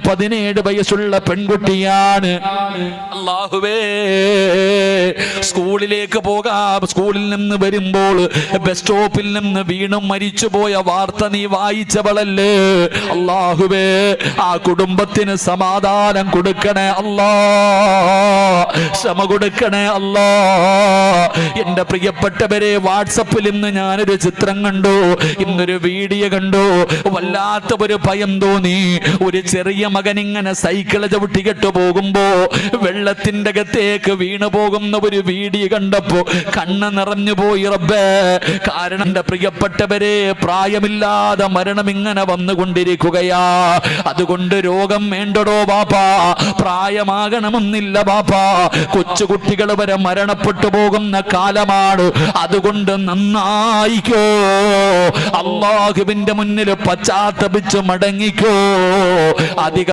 17 വയസ്സുള്ള പെൺകുട്ടിയാണ്. അല്ലാഹുവേ, സ്കൂളിലേക്ക് പോകാം, സ്കൂളിൽ നിന്ന് വരുമ്പോൾ ബസ് സ്റ്റോപ്പിൽ നിന്ന് വീണും മരിച്ചുപോയ വാർത്ത നീ വായിച്ചവളല്ലേ? അല്ലാഹുവേ, ആ കുടുംബത്തിന് സമാധാനം കൊടുക്കണേ അല്ലാ, ക്ഷമ കൊടുക്കണേ അല്ലാ. എന്റെ പ്രിയപ്പെട്ടവരെ, വാട്സപ്പിൽ ഇന്ന് ഞാനൊരു ചിത്രം കണ്ടു, ഇന്നൊരു വീഡിയോ കണ്ടു, വല്ലാത്ത ഒരു ഭയം തോന്നി. ഒരു ചെറിയ മകൻ ഇങ്ങനെ സൈക്കിള് ചവിട്ടിക്കെട്ട് പോകുമ്പോ വെള്ളത്തിന്റെ അകത്തേക്ക് വീണു പോകുന്ന ഒരു വീഡിയോ കണ്ടപ്പോ കണ്ണ് നിറഞ്ഞു പോയി റബ്ബേ. കാരണം എന്റെ പ്രിയപ്പെട്ടവരെ, പ്രായമില്ലാതെ മരണം ഇങ്ങനെ വന്നുകൊണ്ടിരിക്കുകയാ. അതുകൊണ്ട് രോഗം വേണ്ടടോ ബാപ്പാ, പ്രായമാകണമെന്നില്ല ബാപ്പാ. കൊച്ചുകുട്ടികൾ വരെ മരണപ്പെട്ടു പോകുന്ന കാലമാണ്. അതുകൊണ്ട് നന്നായിക്കോ, അല്ലാഹുവിന്റെ മുന്നിൽ പശ്ചാത്തപിച്ച് മടങ്ങിക്കോ.